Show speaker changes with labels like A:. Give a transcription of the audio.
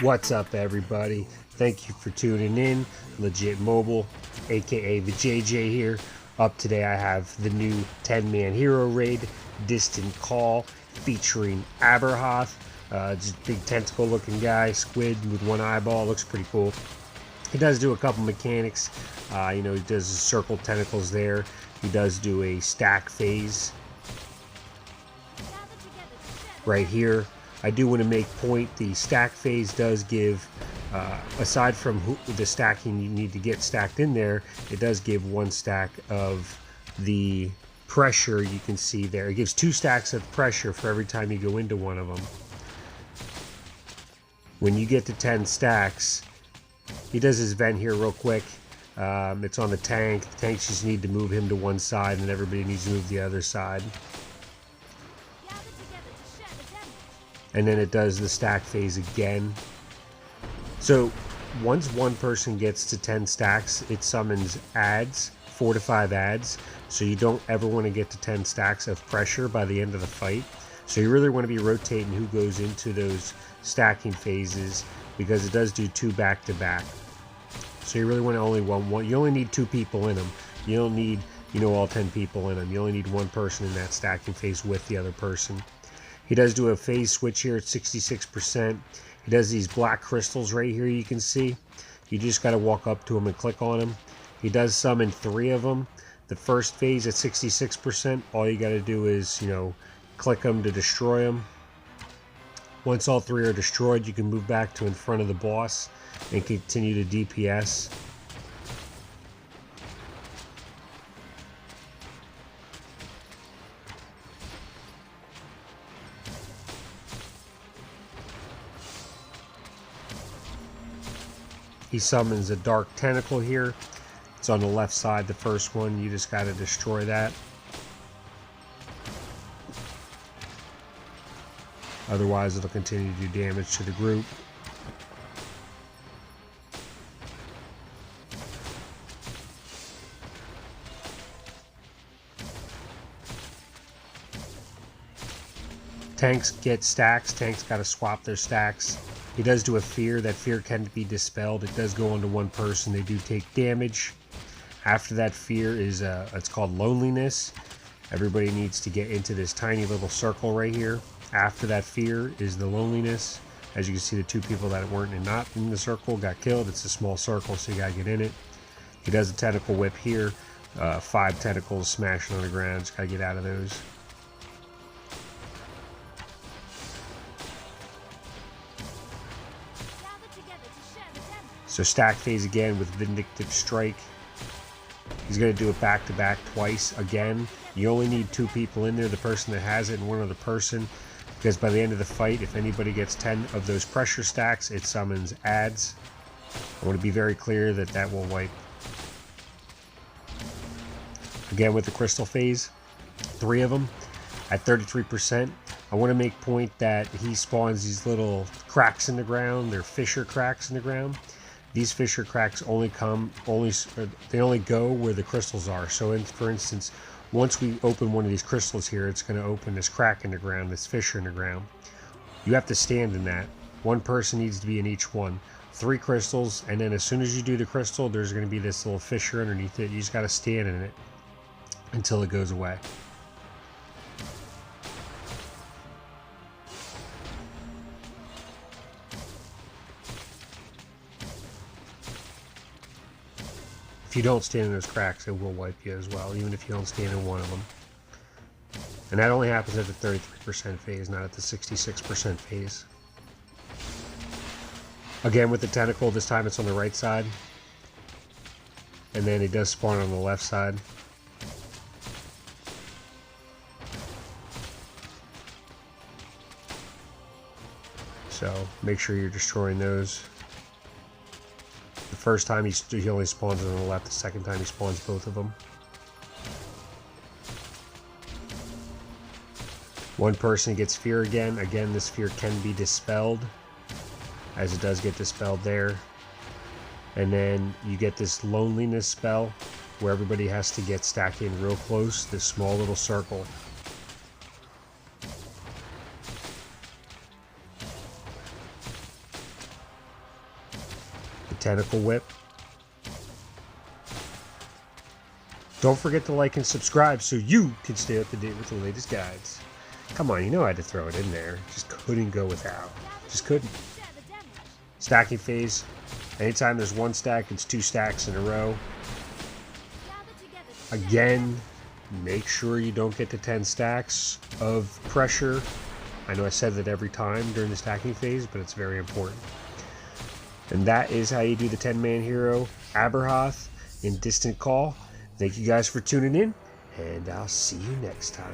A: What's up, everybody? Thank you for tuning in. LegitMobile, aka VaJayJay here. Up today, I have the new 10-man hero raid, Distant Call, featuring Aberhoth. Just a big tentacle-looking guy, squid with one eyeball. Looks pretty cool. He does do a couple mechanics. He does circle tentacles there. He does do a stack phase right here. I do want to make point, the stack phase does give, aside from the stacking you need to get stacked in there, it does give one stack of the pressure. You can see there, it gives 2 stacks of pressure for every time you go into one of them. When you get to 10 stacks, he does his vent here real quick. It's on the tank. The tanks just need to move him to one side, and everybody needs to move the other side. And then it does the stack phase again. So once one person gets to 10 stacks, it summons adds, 4 to 5 adds. So you don't ever want to get to 10 stacks of pressure by the end of the fight. So you really want to be rotating who goes into those stacking phases, because it does do 2 back to back. So you really want to only one. You only need 2 people in them. You don't need, all 10 people in them. You only need one person in that stacking phase with the other person. He does do a phase switch here at 66%. He does these black crystals right here, you can see. You just got to walk up to him and click on them. He does summon 3 of them. The first phase at 66%, all you got to do is, click them to destroy them. Once all 3 are destroyed, you can move back to in front of the boss and continue to DPS. He summons a dark tentacle here. It's on the left side, the first one. You just got to destroy that. Otherwise, it'll continue to do damage to the group. Tanks get stacks. Tanks got to swap their stacks. He does do a fear. That fear can be dispelled. It does go onto one person. They do take damage. After that fear is, it's called loneliness. Everybody needs to get into this tiny little circle right here. After that fear is the loneliness. As you can see, the 2 people that weren't not in the circle got killed. It's a small circle, so you gotta get in it. He does a tentacle whip here. 5 tentacles smashing on the ground. Just gotta get out of those. So stack phase again with Vindictive Strike. He's going to do it back to back twice again. You only need 2 people in there, the person that has it and one other person, because by the end of the fight, if anybody gets 10 of those pressure stacks, it summons adds. I want to be very clear that that will wipe. Again with the crystal phase, 3 of them at 33%. I want to make point that he spawns these little cracks in the ground. They're fissure cracks in the ground. These fissure cracks only go where the crystals are. So for instance, once we open one of these crystals here, it's going to open this crack in the ground, this fissure in the ground. You have to stand in that. One person needs to be in each one. 3 crystals, and then as soon as you do the crystal, there's going to be this little fissure underneath it. You just got to stand in it until it goes away. If you don't stand in those cracks, it will wipe you as well, even if you don't stand in one of them. And that only happens at the 33% phase, not at the 66% phase. Again with the tentacle, this time it's on the right side. And then it does spawn on the left side. So make sure you're destroying those. The first time he only spawns on the left, the second time he spawns both of them. One person gets fear again. Again, this fear can be dispelled, as it does get dispelled there. And then you get this loneliness spell, where everybody has to get stacked in real close, this small little circle. Tentacle Whip. Don't forget to like and subscribe so you can stay up to date with the latest guides. Come on, you know I had to throw it in there. Just couldn't go without. Just couldn't. Stacking phase. Anytime there's one stack, it's 2 stacks in a row. Again, make sure you don't get to 10 stacks of pressure. I know I said that every time during the stacking phase, but it's very important. And that is how you do the 10-man hero, Aberhoth, in Distant Call. Thank you guys for tuning in, and I'll see you next time.